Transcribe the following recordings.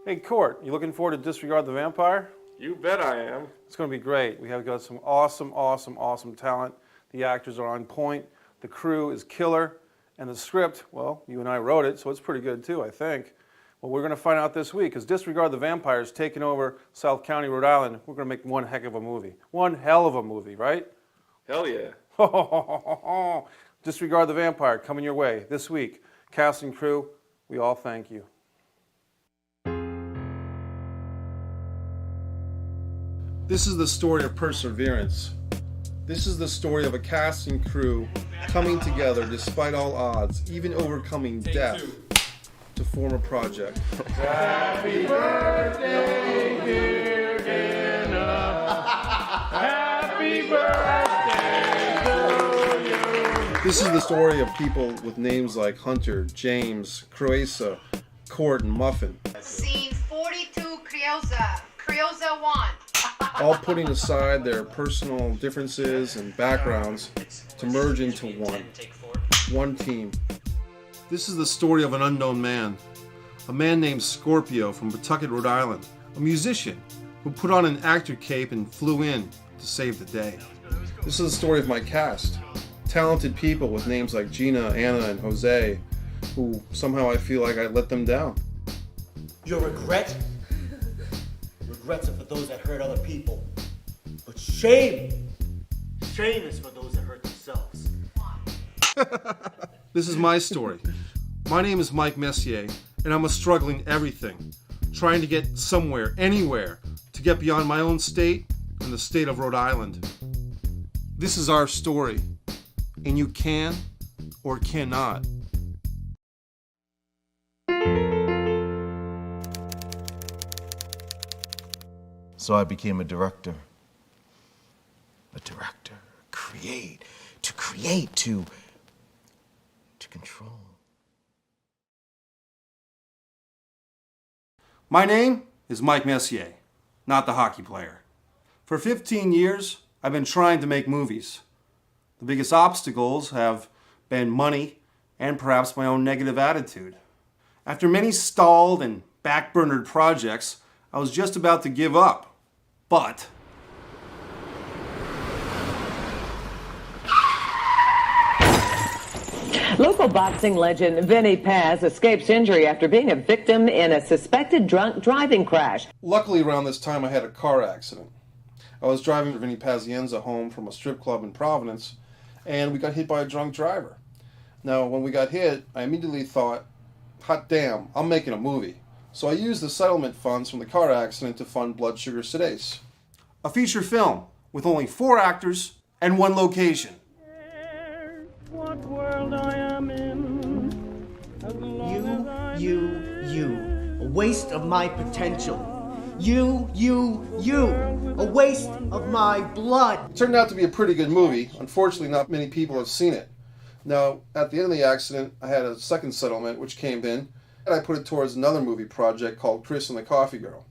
Hey, Court, you looking forward to Disregard the Vampire? You bet I am. It's going to be great. We have got some awesome talent. The actors are on point. The crew is killer. And the script, well, you and I wrote it, so it's pretty good too, I think. Well, we're going to find out this week, because Disregard the Vampire is taking over South County, Rhode Island. We're going to make one heck of a movie. One hell of a movie, right? Hell yeah. Disregard the Vampire coming your way this week. Cast and crew, we all thank you. This is the story of perseverance. This is the story of a cast and crew coming together despite all odds, even overcoming death to form a project. Happy birthday, dear Anna. Happy birthday to you. This is the story of people with names like Hunter, James, Croesa, Court, and Muffin. Scene 42, Creosa 1. All putting aside their personal differences and backgrounds to merge into one team. This is the story of an unknown man, a man named Scorpio from Pawtucket, Rhode Island, a musician who put on an actor cape and flew in to save the day. This is the story of my cast, talented people with names like Gina, Anna, and Jose, who somehow I feel like I let them down. Your regrets are for those that hurt other people. But shame is for those that hurt themselves. This is my story. My name is Mike Messier, and I'm a struggling everything, trying to get somewhere, anywhere, to get beyond my own state and the state of Rhode Island. This is our story, and you can or cannot. So I became a director. Create, to control. My name is Mike Messier, not the hockey player. For 15 years, I've been trying to make movies. The biggest obstacles have been money and perhaps my own negative attitude. After many stalled and backburnered projects, I was just about to give up. But local boxing legend Vinny Paz escapes injury after being a victim in a suspected drunk driving crash. Luckily, around this time, I had a car accident. I was driving Vinny Pazienza home from a strip club in Providence, and we got hit by a drunk driver. Now, when we got hit, I immediately thought, hot damn, I'm making a movie. So I used the settlement funds from the car accident to fund Blood Sugar Sedace, a feature film with only 4 actors and 1 location. What world I am in, You, a waste of my potential. You, a waste of my blood. It turned out to be a pretty good movie. Unfortunately, not many people have seen it. Now, at the end of the accident, I had a second settlement which came in, and I put it towards another movie project called Chris and the Coffee Girl.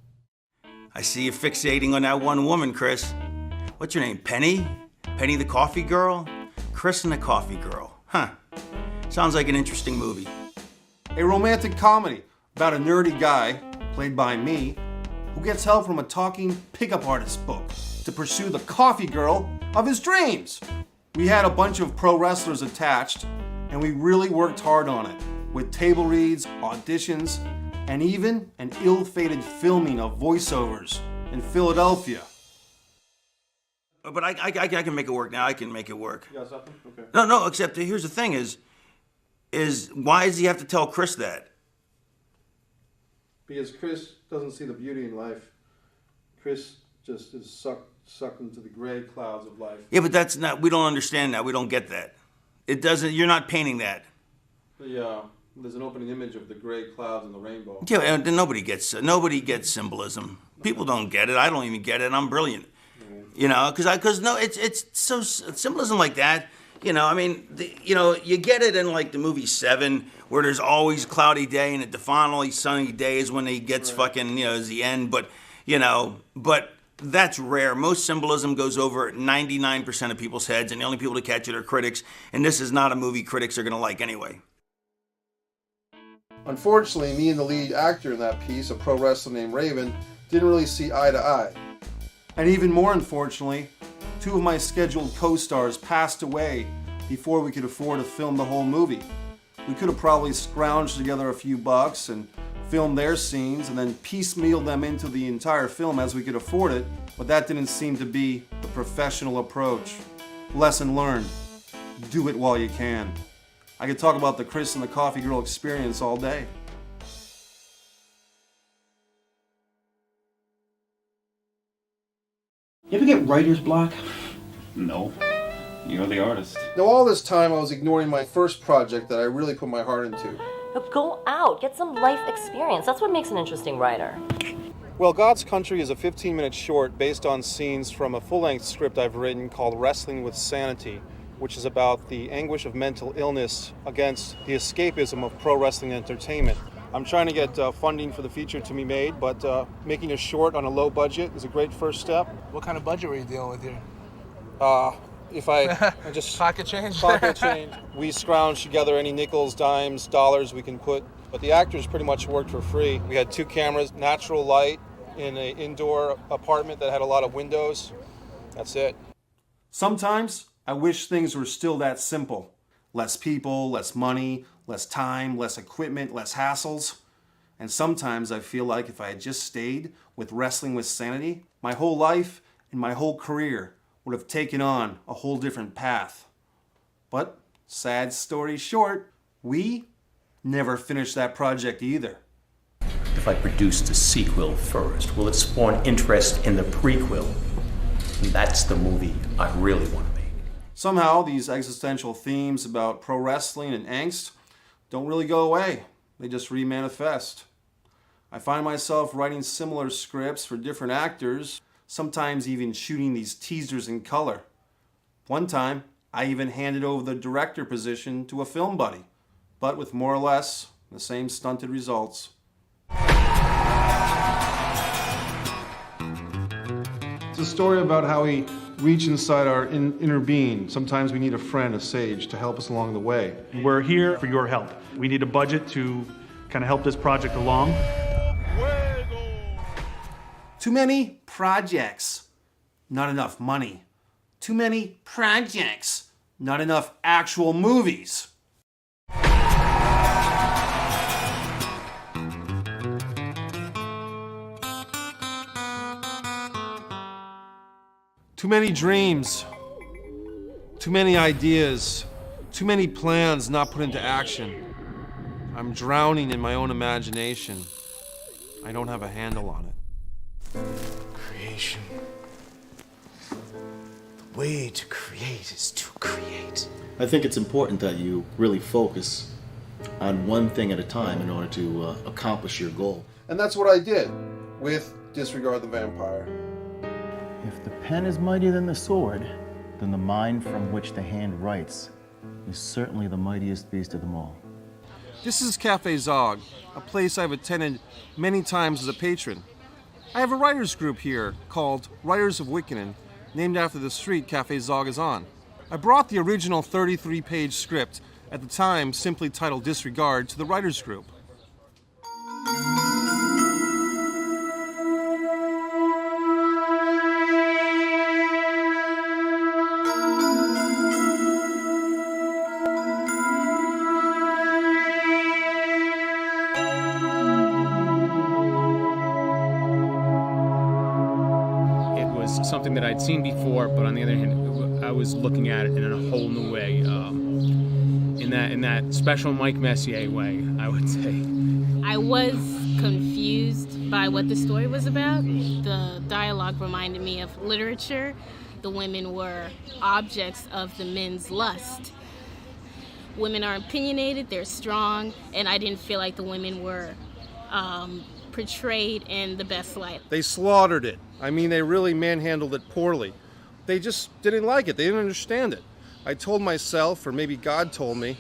I see you fixating on that one woman, Chris. What's your name, Penny? Penny the Coffee Girl? Chris and the Coffee Girl. Huh. Sounds like an interesting movie. A romantic comedy about a nerdy guy, played by me, who gets help from a talking pickup artist book to pursue the coffee girl of his dreams. We had a bunch of pro wrestlers attached, and we really worked hard on it, with table reads, auditions, and even an ill-fated filming of voiceovers in Philadelphia. But I can make it work now. I can make it work. You got something? Okay. No, except here's the thing is why does he have to tell Chris that? Because Chris doesn't see the beauty in life. Chris just is sucked into the gray clouds of life. Yeah, but that's not, we don't understand that. We don't get that. It doesn't, you're not painting that. Yeah, there's an opening image of the gray clouds and the rainbow. Yeah, and nobody gets symbolism. People don't get it. I don't even get it. I'm brilliant. You know, because no, it's so symbolism like that. You know, I mean, you get it in like the movie Seven, where there's always a cloudy day and the finally sunny day is when he gets fucking, is the end. But that's rare. Most symbolism goes over 99% of people's heads, and the only people to catch it are critics. And this is not a movie critics are gonna like anyway. Unfortunately, me and the lead actor in that piece, a pro wrestler named Raven, didn't really see eye to eye. And even more unfortunately, two of my scheduled co-stars passed away before we could afford to film the whole movie. We could have probably scrounged together a few bucks and filmed their scenes and then piecemealed them into the entire film as we could afford it, but that didn't seem to be the professional approach. Lesson learned: do it while you can. I could talk about the Chris and the Coffee Girl experience all day. You ever get writer's block? No. You're the artist. Now all this time I was ignoring my first project that I really put my heart into. But go out, get some life experience. That's what makes an interesting writer. Well, God's Country is a 15-minute short based on scenes from a full-length script I've written called Wrestling with Sanity, which is about the anguish of mental illness against the escapism of pro wrestling entertainment. I'm trying to get funding for the feature to be made, but making a short on a low budget is a great first step. What kind of budget were you dealing with here? If I just... Pocket change? Pocket change. We scrounge together any nickels, dimes, dollars we can put, but the actors pretty much worked for free. We had 2 cameras, natural light in an indoor apartment that had a lot of windows. That's it. Sometimes I wish things were still that simple. Less people, less money, less time, less equipment, less hassles. And sometimes I feel like if I had just stayed with Wrestling with Sanity, my whole life and my whole career would have taken on a whole different path. But, sad story short, we never finished that project either. If I produce the sequel first, will it spawn interest in the prequel? And that's the movie I really want to make. Somehow, these existential themes about pro wrestling and angst don't really go away. They just remanifest. I find myself writing similar scripts for different actors, sometimes even shooting these teasers in color. One time, I even handed over the director position to a film buddy, but with more or less the same stunted results. It's a story about how we reach inside our inner being. Sometimes we need a friend, a sage, to help us along the way. We're here for your help. We need a budget to kind of help this project along. Too many projects, not enough money. Too many projects, not enough actual movies. Too many dreams, too many ideas, too many plans not put into action. I'm drowning in my own imagination. I don't have a handle on it. Creation. The way to create is to create. I think it's important that you really focus on one thing at a time in order to accomplish your goal. And that's what I did with Disregard the Vampire. If the pen is mightier than the sword, then the mind from which the hand writes is certainly the mightiest beast of them all. This is Cafe Zog, a place I've attended many times as a patron. I have a writers group here called Writers of Wiccanen, named after the street Cafe Zog is on. I brought the original 33-page script, at the time simply titled Disregard, to the writers group. Something that I'd seen before, but on the other hand, I was looking at it in a whole new way, in that special Mike Messier way, I would say. I was confused by what the story was about. The dialogue reminded me of literature. The women were objects of the men's lust. Women are opinionated, they're strong, and I didn't feel like the women were portrayed in the best light. They slaughtered it. I mean, they really manhandled it poorly. They just didn't like it. They didn't understand it. I told myself, or maybe God told me,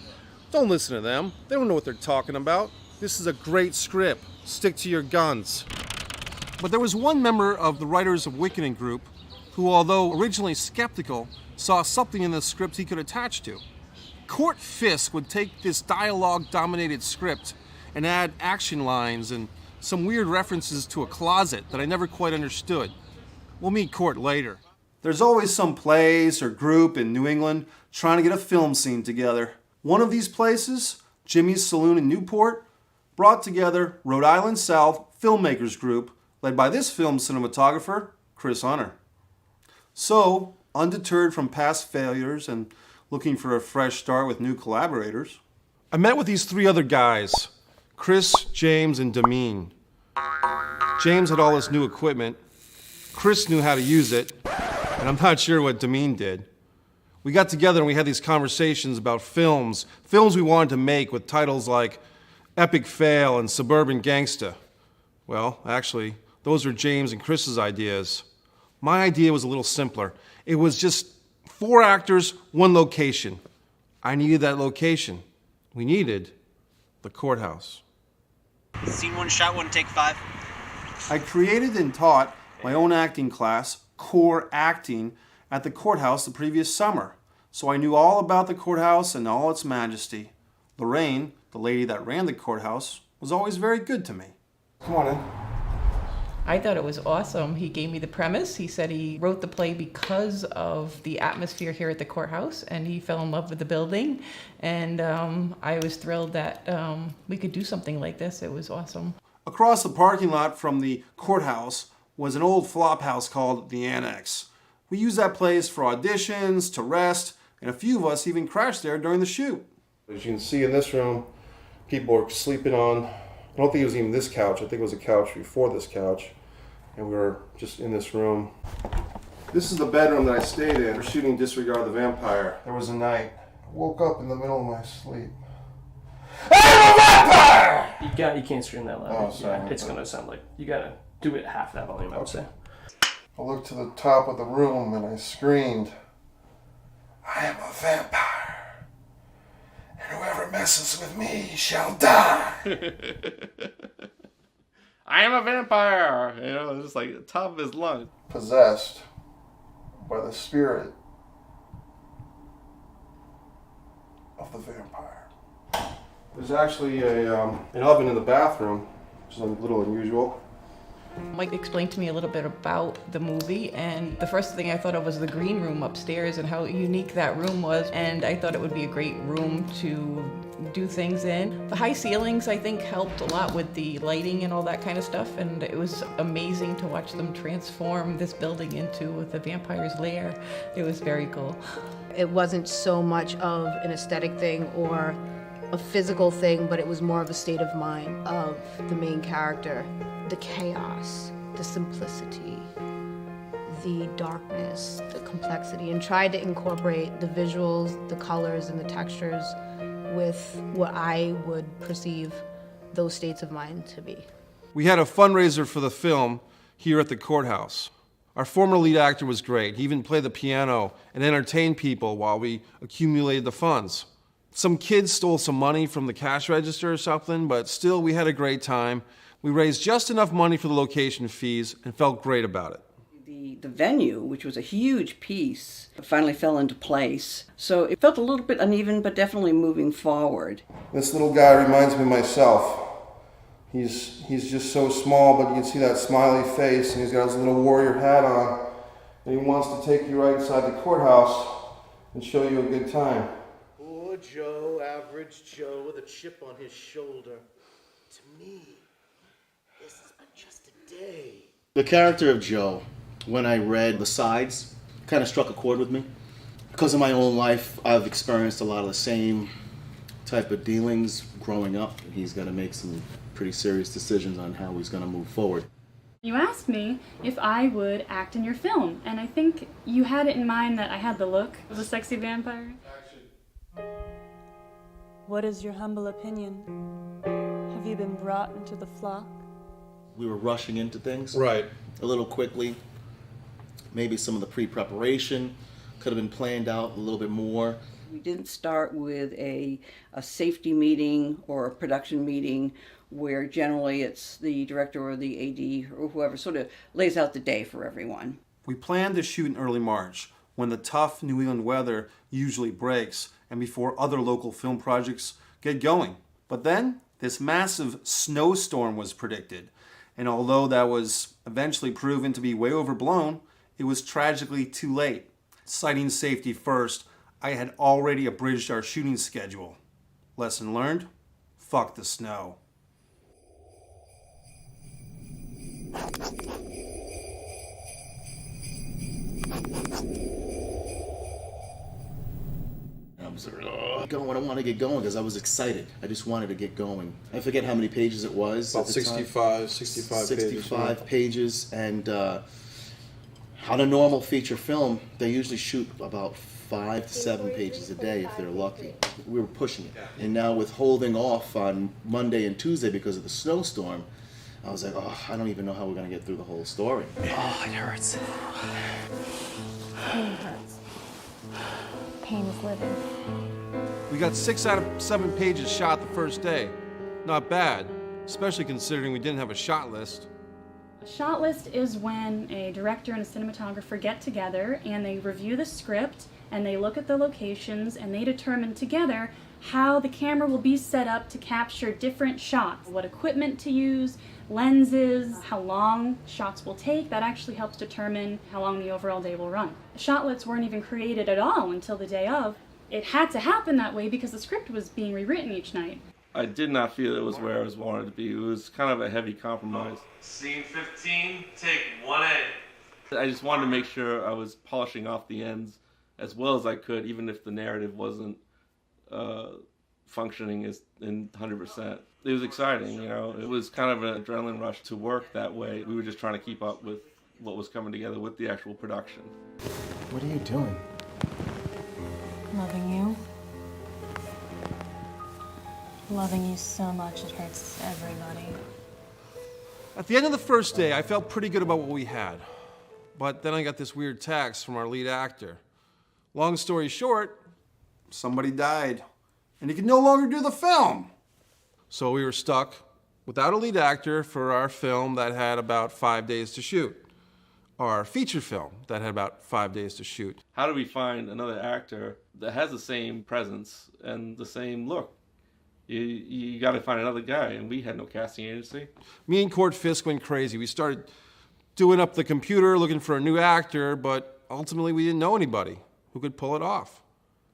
don't listen to them. They don't know what they're talking about. This is a great script. Stick to your guns. But there was one member of the Writers of Wiccanen group who, although originally skeptical, saw something in the script he could attach to. Court Fisk would take this dialogue-dominated script and add action lines and some weird references to a closet that I never quite understood. We'll meet Court later. There's always some place or group in New England trying to get a film scene together. One of these places, Jimmy's Saloon in Newport, brought together Rhode Island South Filmmakers Group, led by this film cinematographer, Chris Hunter. So, undeterred from past failures and looking for a fresh start with new collaborators, I met with these three other guys, Chris, James, and Damien. James had all this new equipment. Chris knew how to use it, and I'm not sure what Damien did. We got together and we had these conversations about films we wanted to make with titles like Epic Fail and Suburban Gangsta. Well, actually, those were James and Chris's ideas. My idea was a little simpler. It was just 4 actors, 1 location. I needed that location. We needed the courthouse. Scene 1, shot 1, take 5. I created and taught my own acting class, Core Acting, at the courthouse the previous summer. So I knew all about the courthouse and all its majesty. Lorraine, the lady that ran the courthouse, was always very good to me. Come on in. I thought it was awesome. He gave me the premise. He said he wrote the play because of the atmosphere here at the courthouse, and he fell in love with the building. And I was thrilled that we could do something like this. It was awesome. Across the parking lot from the courthouse was an old flop house called the Annex. We used that place for auditions, to rest, and a few of us even crashed there during the shoot. As you can see in this room, people were sleeping on, I don't think it was even this couch, I think it was a couch before this couch, and we were just in this room. This is the bedroom that I stayed in for shooting Disregard the Vampire. There was a night, I woke up in the middle of my sleep. I'm a vampire! You can't scream that loud. Oh, sorry. Yeah, it's gonna sound like, you gotta do it half that volume, I would say. I looked to the top of the room and I screamed, I am a vampire, and whoever messes with me shall die. I am a vampire! You know, just like the top of his lungs. Possessed by the spirit of the vampire. There's actually an oven in the bathroom, which is a little unusual. Mike explained to me a little bit about the movie, and the first thing I thought of was the green room upstairs and how unique that room was, and I thought it would be a great room to do things in. The high ceilings, I think, helped a lot with the lighting and all that kind of stuff, and it was amazing to watch them transform this building into the vampire's lair. It was very cool. It wasn't so much of an aesthetic thing or a physical thing, but it was more of a state of mind of the main character. The chaos, the simplicity, the darkness, the complexity, and tried to incorporate the visuals, the colors, and the textures with what I would perceive those states of mind to be. We had a fundraiser for the film here at the courthouse. Our former lead actor was great. He even played the piano and entertained people while we accumulated the funds. Some kids stole some money from the cash register or something, but still we had a great time. We raised just enough money for the location fees and felt great about it. The venue, which was a huge piece, finally fell into place. So it felt a little bit uneven, but definitely moving forward. This little guy reminds me of myself. He's just so small, but you can see that smiley face, and he's got his little warrior hat on, and he wants to take you right inside the courthouse and show you a good time. Poor Joe, average Joe with a chip on his shoulder. To me, this has been just a day. The character of Joe, when I read the sides, kind of struck a chord with me. Because of my own life, I've experienced a lot of the same type of dealings growing up. He's got to make some pretty serious decisions on how he's going to move forward. You asked me if I would act in your film, and I think you had it in mind that I had the look of a sexy vampire. What is your humble opinion? Have you been brought into the flock? We were rushing into things. Right. A little quickly. Maybe some of the pre-preparation could have been planned out a little bit more. We didn't start with a safety meeting or a production meeting where generally it's the director or the AD or whoever sort of lays out the day for everyone. We planned to shoot in early March, when the tough New England weather usually breaks and before other local film projects get going. But then This massive snowstorm was predicted, and although that was eventually proven to be way overblown, it was tragically too late. Citing safety first, I had already abridged our shooting schedule. Lesson learned? Fuck the snow. I was going. I want to get going because I was excited. I just wanted to get going. I forget how many pages it was. About at the time. 65 pages. And on a normal feature film, they usually shoot about 5 to 7 pages a day if they're lucky. We were pushing it. And now with holding off on Monday and Tuesday because of the snowstorm, I was like, oh, I don't even know how we're going to get through the whole story. Oh, it hurts. Pain hurts. Pain is living. We got 6 out of 7 pages shot the first day. Not bad, especially considering we didn't have a shot list. A shot list is when a director and a cinematographer get together and they review the script and they look at the locations and they determine together how the camera will be set up to capture different shots, what equipment to use, lenses, how long shots will take. That actually helps determine how long the overall day will run. Shot lists weren't even created at all until the day of. It had to happen that way because the script was being rewritten each night. I did not feel it was where I was wanted to be. It was kind of a heavy compromise. Scene 15, take 1A. I just wanted to make sure I was polishing off the ends as well as I could, even if the narrative wasn't functioning as in 100%. It was exciting, you know. It was kind of an adrenaline rush to work that way. We were just trying to keep up with what was coming together with the actual production. What are you doing? Loving you. Loving you so much it hurts everybody. At the end of the first day, I felt pretty good about what we had. But then I got this weird text from our lead actor. Long story short, somebody died, and he could no longer do the film. So we were stuck without a lead actor for our film that had about 5 days to shoot. Our feature film that had about 5 days to shoot. How do we find another actor that has the same presence and the same look? You got to find another guy, and we had no casting agency. Me and Court Fisk went crazy. We started doing up the computer, looking for a new actor, but ultimately we didn't know anybody who could pull it off.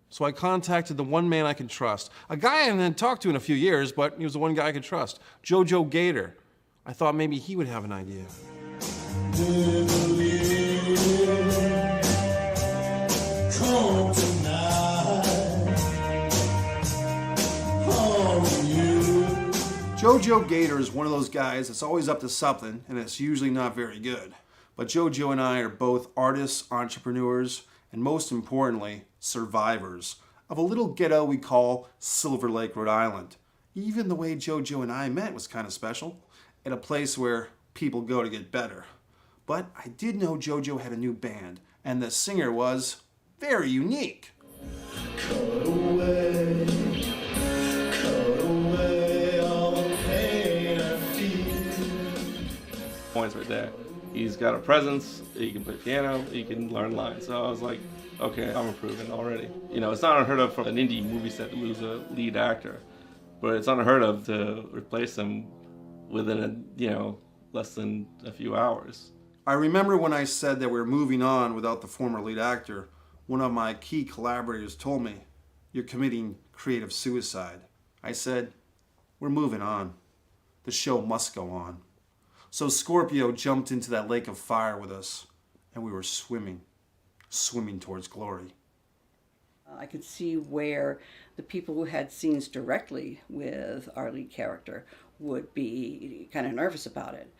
So I contacted the one man I could trust. A guy I hadn't talked to in a few years, but he was the one guy I could trust. Jojo Gator. I thought maybe he would have an idea. Jojo Gator is one of those guys that's always up to something, and it's usually not very good. But Jojo and I are both artists, entrepreneurs, and most importantly, survivors of a little ghetto we call Silver Lake, Rhode Island. Even the way Jojo and I met was kind of special, at a place where people go to get better. But I did know Jojo had a new band, and the singer was very unique. Cut away all the pain I feel. Points right there. He's got a presence, he can play piano, he can learn lines. So I was like, okay, I'm improving already. You know, it's not unheard of for an indie movie set to lose a lead actor, but it's unheard of to replace him within less than a few hours. I remember when I said that we were moving on without the former lead actor, one of my key collaborators told me, "You're committing creative suicide." I said, "We're moving on. The show must go on." So Scorpio jumped into that lake of fire with us, and we were swimming towards glory. I could see where the people who had scenes directly with our lead character would be kind of nervous about it.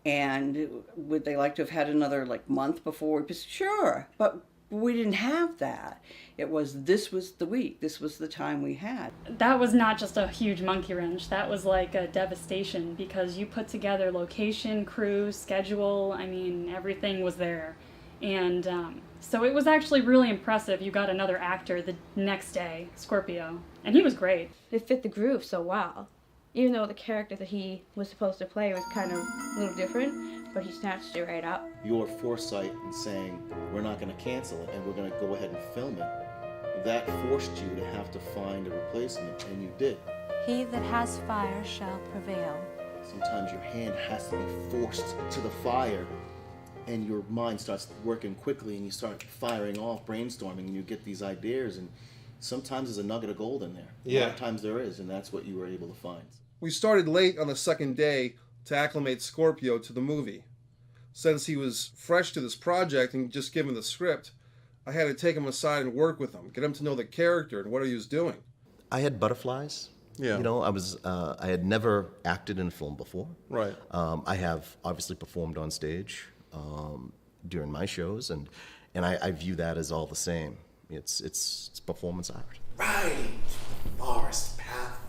And would they like to have had another month before? We'd be, sure, but we didn't have that. This was the week, this was the time we had. That was not just a huge monkey wrench, that was like a devastation because you put together location, crew, schedule, I mean, everything was there. And so it was actually really impressive. You got another actor the next day, Scorpio, and he was great. It fit the groove so well. Even though the character that he was supposed to play was kind of a little different, but he snatched it right up. Your foresight in saying, we're not going to cancel it and we're going to go ahead and film it, that forced you to have to find a replacement, and you did. He that has fire shall prevail. Sometimes your hand has to be forced to the fire, and your mind starts working quickly, and you start firing off, brainstorming, and you get these ideas, and sometimes there's a nugget of gold in there. Yeah. A lot of times there is, and that's what you were able to find. We started late on the second day to acclimate Scorpio to the movie. Since he was fresh to this project and just given the script, I had to take him aside and work with him, get him to know the character and what he was doing. I had butterflies. Yeah. You know, I had never acted in a film before. Right. I have obviously performed on stage during my shows, and I view that as all the same. It's performance art. Right, forest path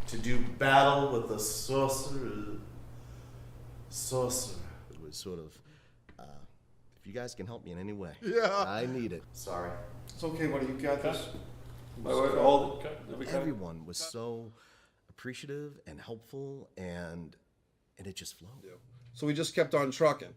to do battle with the sorcerer. It was sort of, if you guys can help me in any way, Yeah. I need it. Sorry. It's okay, buddy. You got this. Everyone was so appreciative and helpful, and it just flowed. So we just kept on trucking.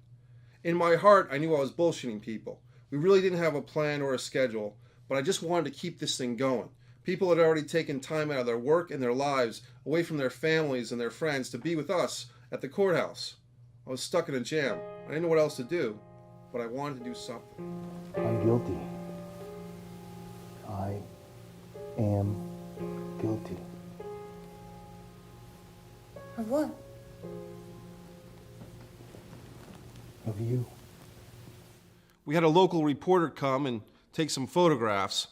In my heart, I knew I was bullshitting people. We really didn't have a plan or a schedule, but I just wanted to keep this thing going. People had already taken time out of their work and their lives, away from their families and their friends, to be with us at the courthouse. I was stuck in a jam. I didn't know what else to do, but I wanted to do something. I'm guilty. I am guilty. Of what? Of you. We had a local reporter come and take some photographs.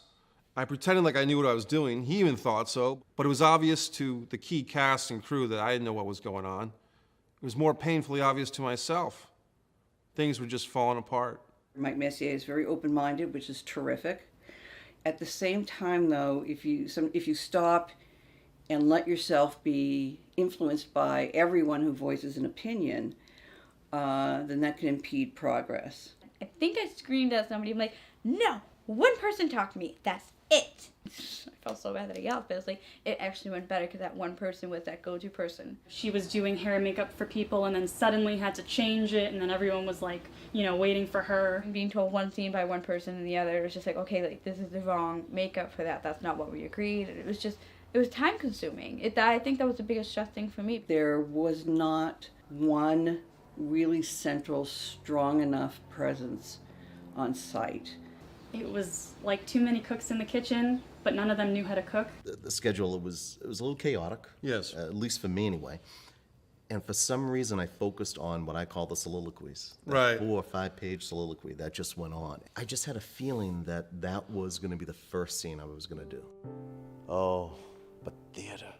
I pretended like I knew what I was doing. He even thought so, but it was obvious to the key cast and crew that I didn't know what was going on. It was more painfully obvious to myself. Things were just falling apart. Mike Messier is very open-minded, which is terrific. At the same time, though, if you stop and let yourself be influenced by everyone who voices an opinion, then that can impede progress. I think I screamed at somebody. I'm like, no, one person talked to me. That's it. I felt so bad that I yelled, but it's like, it actually went better because that one person was that go-to person. She was doing hair and makeup for people and then suddenly had to change it, and then everyone was like, you know, waiting for her. Being told one scene by one person and the other, it was just like, okay, like, this is the wrong makeup for that. That's not what we agreed. It was time consuming. I think that was the biggest stress thing for me. There was not one really central, strong enough presence on site. It was like too many cooks in the kitchen, but none of them knew how to cook. The schedule, it was a little chaotic. Yes. At least for me anyway. And for some reason, I focused on what I call the soliloquies. That Right. 4 or 5 page soliloquy that just went on. I just had a feeling that was going to be the first scene I was going to do. Oh, but theater.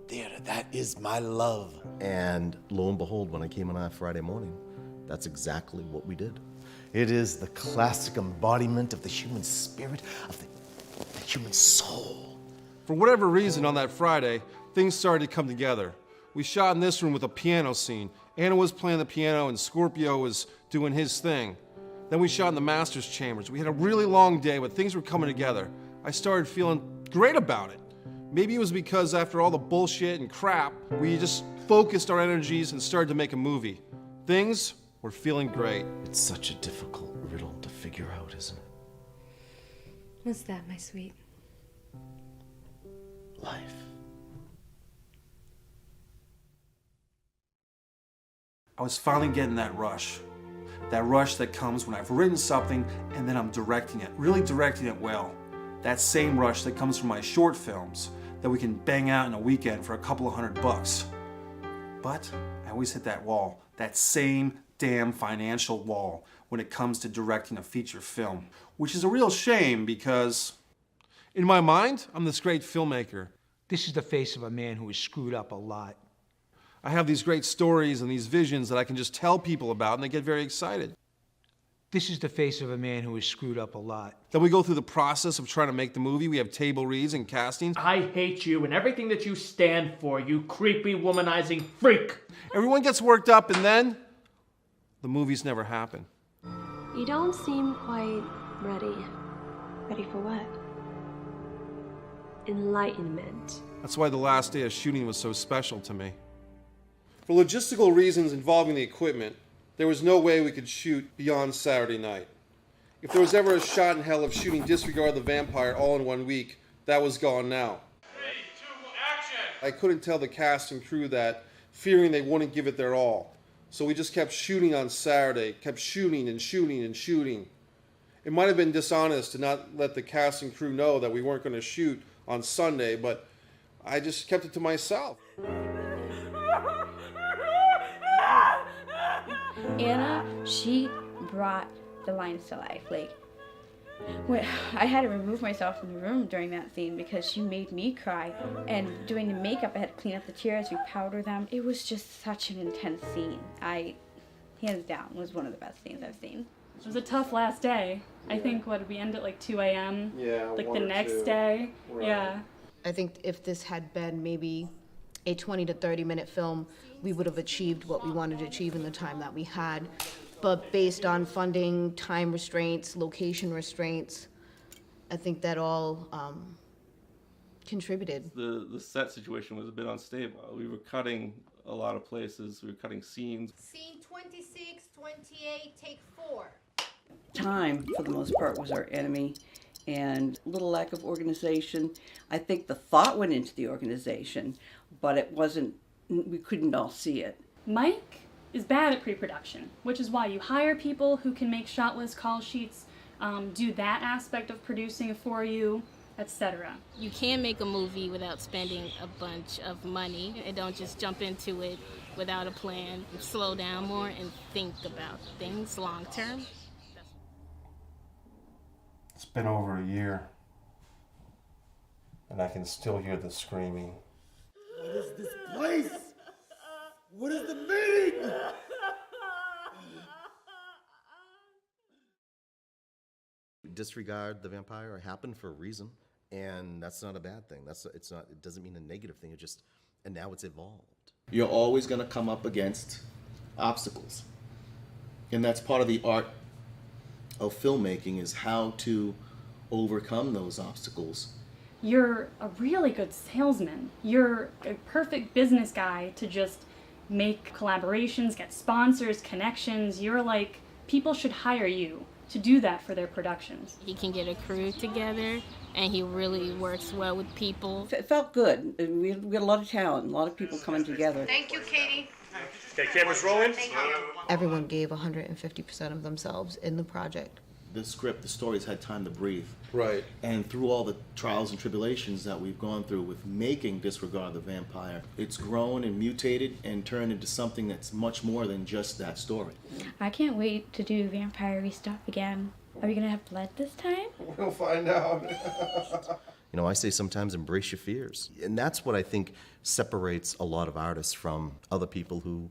Theater, that is my love. And lo and behold, when I came on that Friday morning, that's exactly what we did. It is the classic embodiment of the human spirit, of the human soul. For whatever reason, on that Friday, things started to come together. We shot in this room with a piano scene. Anna was playing the piano and Scorpio was doing his thing. Then we shot in the master's chambers. We had a really long day, but things were coming together. I started feeling great about it. Maybe it was because after all the bullshit and crap, we just focused our energies and started to make a movie. Things were feeling great. It's such a difficult riddle to figure out, isn't it? What's that, my sweet? Life. I was finally getting that rush. That rush that comes when I've written something and then I'm directing it, really directing it well. That same rush that comes from my short films that we can bang out in a weekend for a couple of $100. But I always hit that wall, that same damn financial wall when it comes to directing a feature film, which is a real shame because in my mind, I'm this great filmmaker. This is the face of a man who has screwed up a lot. I have these great stories and these visions that I can just tell people about and they get very excited. This is the face of a man who has screwed up a lot. Then we go through the process of trying to make the movie. We have table reads and castings. I hate you and everything that you stand for, you creepy, womanizing freak. Everyone gets worked up and then the movies never happen. You don't seem quite ready. Ready for what? Enlightenment. That's why the last day of shooting was so special to me. For logistical reasons involving the equipment, there was no way we could shoot beyond Saturday night. If there was ever a shot in hell of shooting Disregard the Vampire all in one week, that was gone now. I couldn't tell the cast and crew that, fearing they wouldn't give it their all. So we just kept shooting on Saturday, kept shooting and shooting and shooting. It might have been dishonest to not let the cast and crew know that we weren't going to shoot on Sunday, but I just kept it to myself. Anna, she brought the lines to life. Like, I had to remove myself from the room during that scene because she made me cry. And doing the makeup, I had to clean up the tears, repowder them. It was just such an intense scene. Hands down, was one of the best scenes I've seen. It was a tough last day. I think, we end at like 2 a.m.? Yeah, like the next day? Right. Yeah. I think if this had been maybe a 20 to 30 minute film, we would have achieved what we wanted to achieve in the time that we had. But based on funding, time restraints, location restraints, I think that all contributed. The set situation was a bit unstable. We were cutting a lot of places. We were cutting scenes. Scene 26, 28, take 4. Time, for the most part, was our enemy, and little lack of organization. I think the thought went into the organization, but it wasn't, we couldn't all see it. Mike is bad at pre-production, which is why you hire people who can make shot list call sheets, do that aspect of producing for you, etc. You can't make a movie without spending a bunch of money, and don't just jump into it without a plan. Slow down more and think about things long term. It's been over a year, and I can still hear the screaming. What is this place? What is the meaning? Disregard the Vampire happened for a reason, and that's not a bad thing. It doesn't mean a negative thing. And now it's evolved. You're always going to come up against obstacles, and that's part of the art of filmmaking, is how to overcome those obstacles. You're a really good salesman. You're a perfect business guy to just make collaborations, get sponsors, connections. You're like, people should hire you to do that for their productions. He can get a crew together, and he really works well with people. It felt good. We had a lot of talent, a lot of people coming together. Thank you, Katie. Okay, cameras rolling. Everyone gave 150% of themselves in the project. The script, the stories had time to breathe. Right. And through all the trials and tribulations that we've gone through with making Disregard the Vampire, it's grown and mutated and turned into something that's much more than just that story. I can't wait to do vampire-y stuff again. Are we gonna have blood this time? We'll find out. I say sometimes embrace your fears. And that's what I think separates a lot of artists from other people who,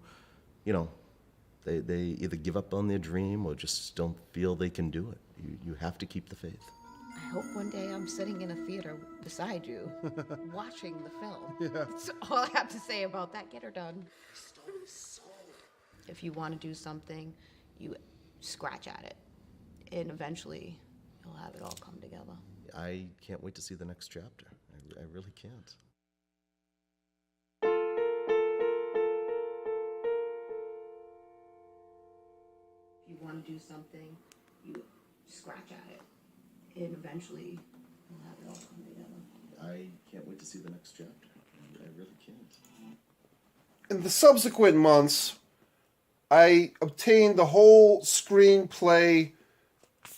they either give up on their dream or just don't feel they can do it. You have to keep the faith. I hope one day I'm sitting in a theater beside you, watching the film. Yeah. That's all I have to say about that. Get her done. If you want to do something, you scratch at it, and eventually you'll have it all come together. I can't wait to see the next chapter. I really can't. If you want to do something, you scratch at it, and eventually you'll have it all come together. I can't wait to see the next chapter. I really can't. In the subsequent months, I obtained the whole screenplay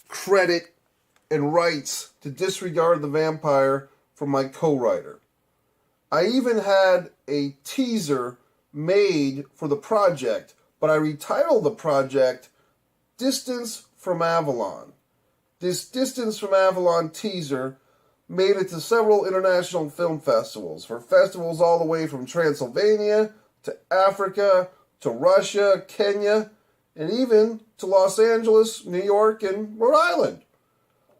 credit and rights to Disregard the Vampire from my co-writer. I even had a teaser made for the project, but I retitled the project Distance from Avalon. This Distance from Avalon teaser made it to several international film festivals, for festivals all the way from Transylvania to Africa to Russia, Kenya, and even to Los Angeles, New York, and Rhode Island.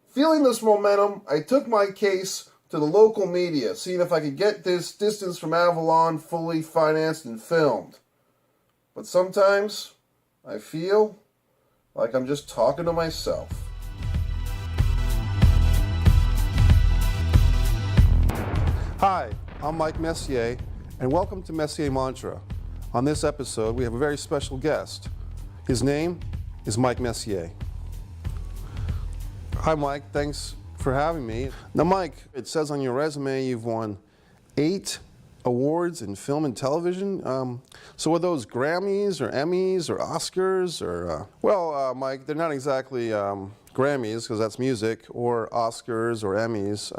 Feeling this momentum, I took my case to the local media, seeing if I could get this Distance from Avalon fully financed and filmed. But sometimes I feel like I'm just talking to myself. Hi, I'm Mike Messier, and welcome to Messier Mantra. On this episode, we have a very special guest. His name is Mike Messier. Hi, Mike. Thanks for having me. Now, Mike, it says on your resume you've won 8 Awards in film and television? So are those Grammys or Emmys or Oscars or, Mike, they're not exactly Grammys, because that's music, or Oscars or Emmys.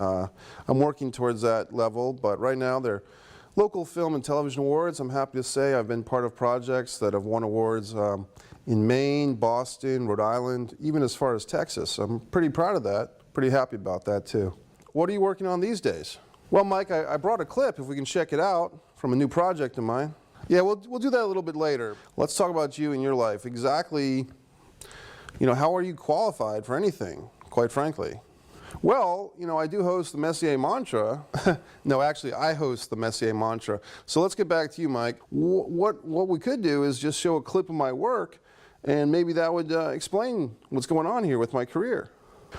I'm working towards that level, but right now they're local film and television awards. I'm happy to say I've been part of projects that have won awards in Maine, Boston, Rhode Island, even as far as Texas. I'm pretty proud of that, pretty happy about that too. What are you working on these days? Well, Mike, I brought a clip, if we can check it out, from a new project of mine. Yeah, we'll do that a little bit later. Let's talk about you and your life. Exactly, how are you qualified for anything, quite frankly? Well, I do host the Messier Mantra. No, actually, I host the Messier Mantra. So let's get back to you, Mike. What we could do is just show a clip of my work, and maybe that would explain what's going on here with my career.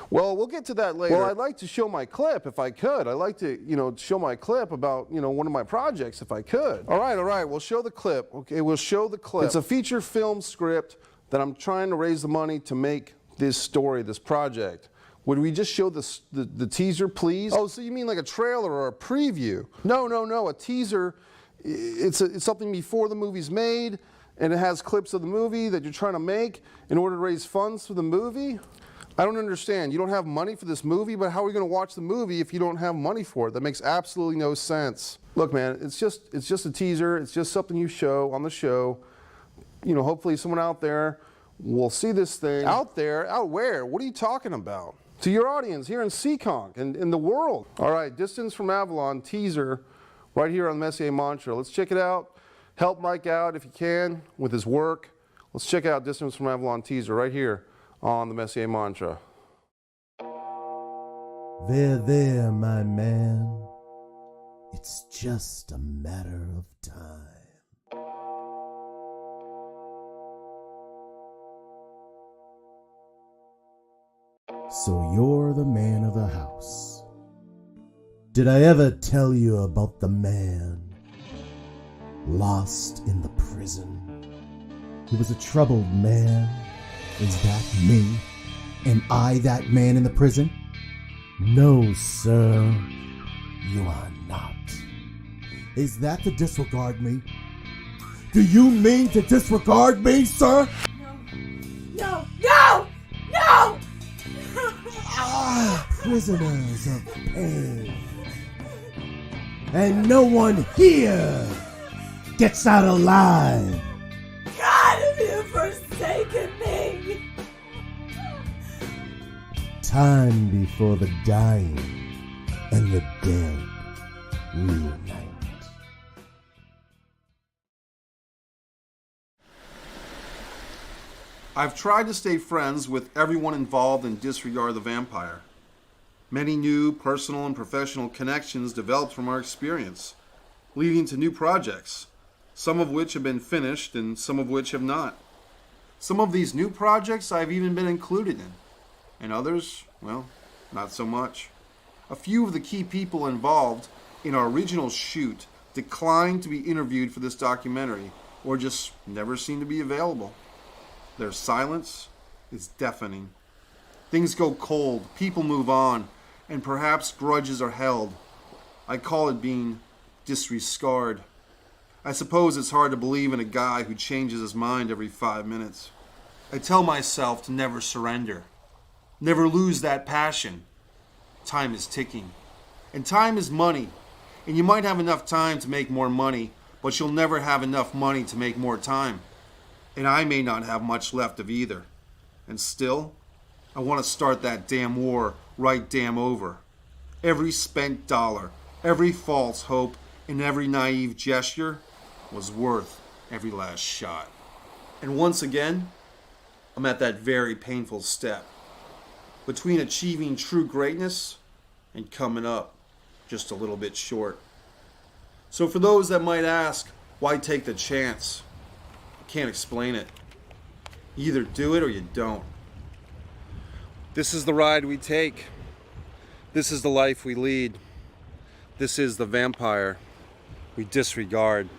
Well, we'll get to that later. Well, I'd like to show my clip if I could. I'd like to, show my clip about, one of my projects if I could. All right, we'll show the clip. Okay, we'll show the clip. It's a feature film script that I'm trying to raise the money to make this story, this project. Would we just show the teaser, please? Oh, so you mean like a trailer or a preview? No, a teaser. It's something before the movie's made, and it has clips of the movie that you're trying to make in order to raise funds for the movie? I don't understand. You don't have money for this movie, but how are we going to watch the movie if you don't have money for it? That makes absolutely no sense. Look, man, it's just a teaser. It's just something you show on the show. Hopefully someone out there will see this thing. Out there? Out where? What are you talking about? To your audience here in Seekonk and in the world. All right, Distance from Avalon teaser right here on Messier Mantra. Let's check it out. Help Mike out if you can with his work. Let's check out Distance from Avalon teaser right here on the Messier Mantra. There, my man. It's just a matter of time. So you're the man of the house. Did I ever tell you about the man lost in the prison? He was a troubled man. Is that me? Am I that man in the prison? No, sir, you are not. Is that to disregard me? Do you mean to disregard me, sir? No! Prisoners of pain. And no one here gets out alive. God, have you forsaken me? Time before the dying and the dead reunite. I've tried to stay friends with everyone involved in Disregard the Vampire. Many new personal and professional connections developed from our experience, leading to new projects, some of which have been finished and some of which have not. Some of these new projects I've even been included in, and others, well, not so much. A few of the key people involved in our original shoot declined to be interviewed for this documentary, or just never seemed to be available. Their silence is deafening. Things go cold, people move on, and perhaps grudges are held. I call it being disregard. I suppose it's hard to believe in a guy who changes his mind every 5 minutes. I tell myself to never surrender, never lose that passion. Time is ticking, and time is money, and you might have enough time to make more money, but you'll never have enough money to make more time. And I may not have much left of either. And still, I want to start that damn war right damn over. Every spent dollar, every false hope, and every naive gesture was worth every last shot. And once again, I'm at that very painful step between achieving true greatness and coming up just a little bit short. So for those that might ask, why take the chance? I can't explain it. You either do it or you don't. This is the ride we take. This is the life we lead. This is the vampire we disregard.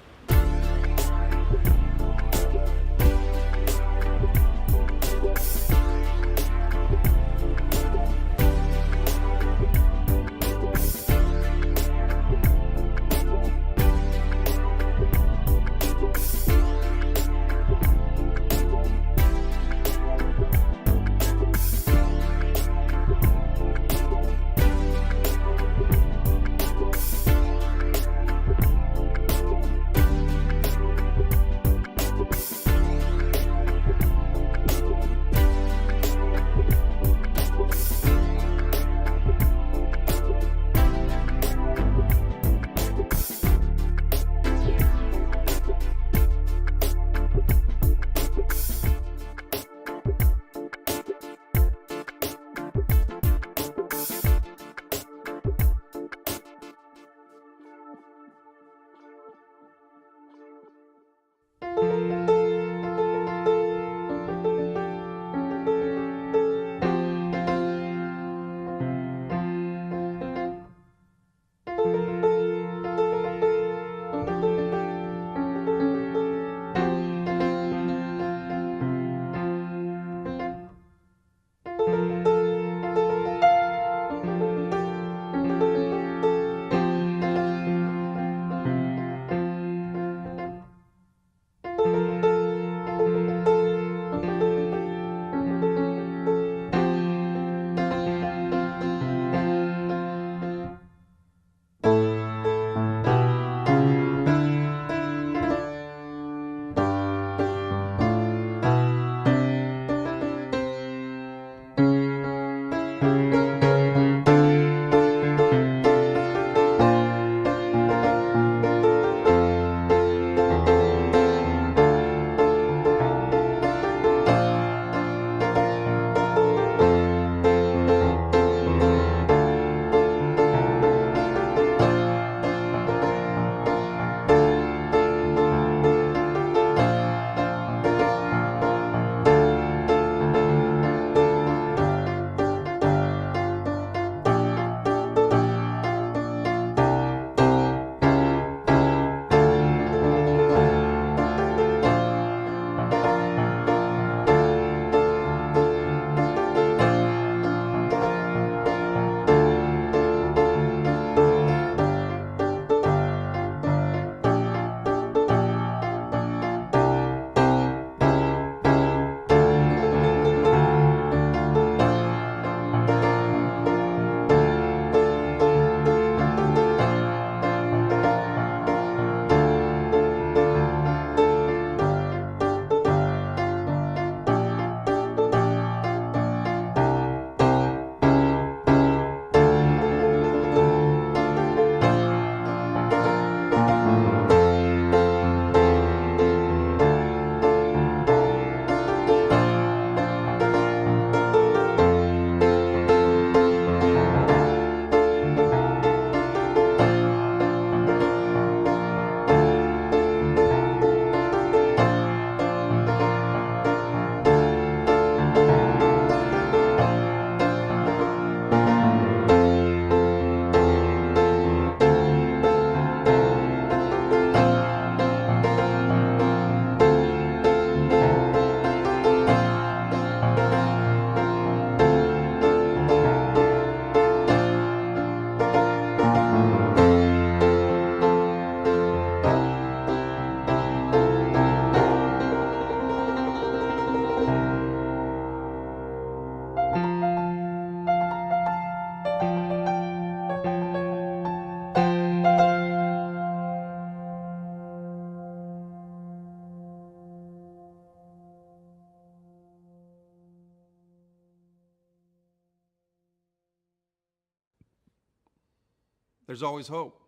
There's always hope.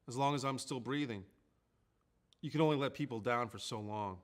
As long as I'm still breathing. You can only let people down for so long.